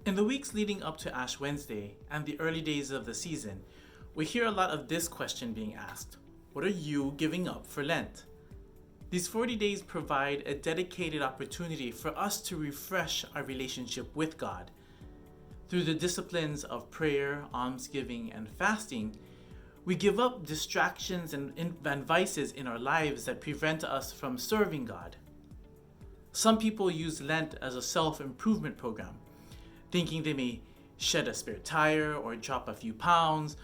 In the weeks leading up to Ash Wednesday and the early days of the season, we hear a lot of this question being asked: what are you giving up for Lent? These 40 days provide a dedicated opportunity for us to refresh our relationship with God. Through the disciplines of prayer, almsgiving, and fasting, we give up distractions and vices in our lives that prevent us from serving God. Some people use Lent as a self-improvement program, thinking they may shed a spare tire or drop a few pounds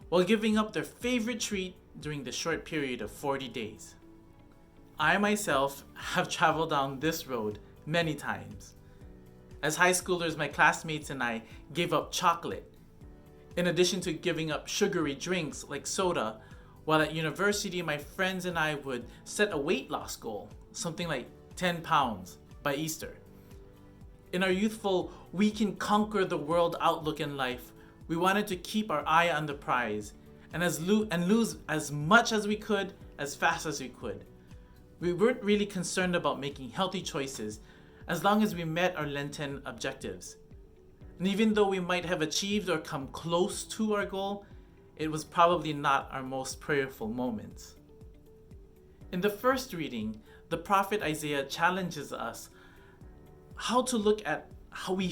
while giving up their favorite treat during the short period of 40 days. I myself have traveled down this road many times. As high schoolers, my classmates and I gave up chocolate, in addition to giving up sugary drinks like soda, while at university my friends and I would set a weight loss goal, something like 10 pounds by Easter. In our youthful, we can conquer the world outlook in life, we wanted to keep our eye on the prize and lose as much as we could, as fast as we could. We weren't really concerned about making healthy choices as long as we met our Lenten objectives. And even though we might have achieved or come close to our goal, it was probably not our most prayerful moments. In the first reading, the prophet Isaiah challenges us how to look at how we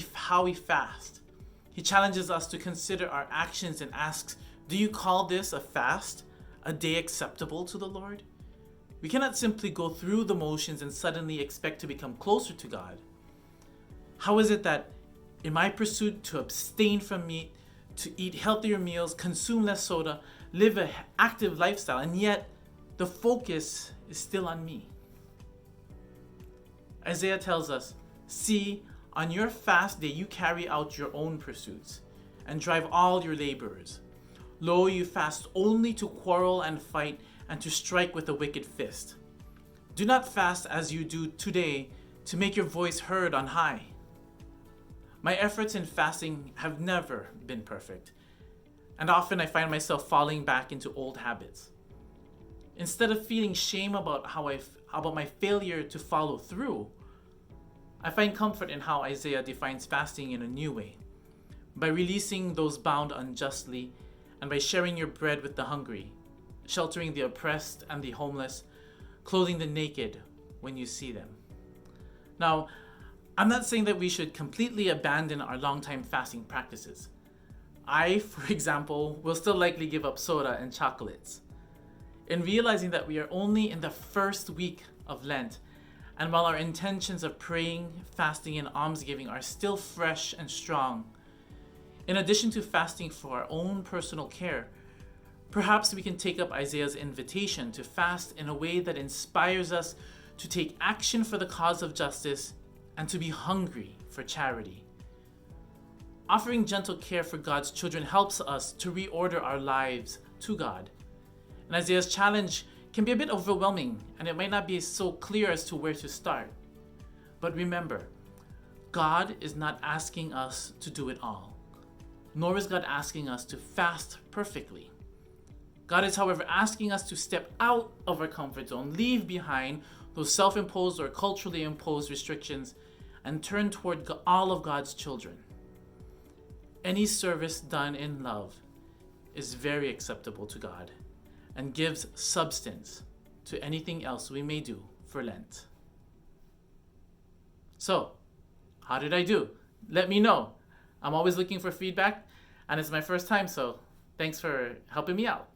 fast. He challenges us to consider our actions and asks, do you call this a fast, a day acceptable to the Lord? We cannot simply go through the motions and suddenly expect to become closer to God. How is it that in my pursuit to abstain from meat, to eat healthier meals, consume less soda, live an active lifestyle, and yet the focus is still on me? Isaiah tells us, see, on your fast day you carry out your own pursuits and drive all your laborers. Lo, you fast only to quarrel and fight and to strike with a wicked fist. Do not fast as you do today to make your voice heard on high. My efforts in fasting have never been perfect, and often I find myself falling back into old habits. Instead of feeling shame about about my failure to follow through, I find comfort in how Isaiah defines fasting in a new way, by releasing those bound unjustly and by sharing your bread with the hungry, sheltering the oppressed and the homeless, clothing the naked when you see them. Now, I'm not saying that we should completely abandon our long-time fasting practices. I, for example, will still likely give up soda and chocolates. In realizing that we are only in the first week of Lent, and while our intentions of praying, fasting, and almsgiving are still fresh and strong, in addition to fasting for our own personal care, perhaps we can take up Isaiah's invitation to fast in a way that inspires us to take action for the cause of justice and to be hungry for charity. Offering gentle care for God's children helps us to reorder our lives to God. And Isaiah's challenge can be a bit overwhelming, and it might not be so clear as to where to start. But remember, God is not asking us to do it all, nor is God asking us to fast perfectly. God is, however, asking us to step out of our comfort zone, leave behind those self-imposed or culturally imposed restrictions, and turn toward all of God's children. Any service done in love is very acceptable to God and gives substance to anything else we may do for Lent. So, how did I do? Let me know. I'm always looking for feedback, and it's my first time, so thanks for helping me out.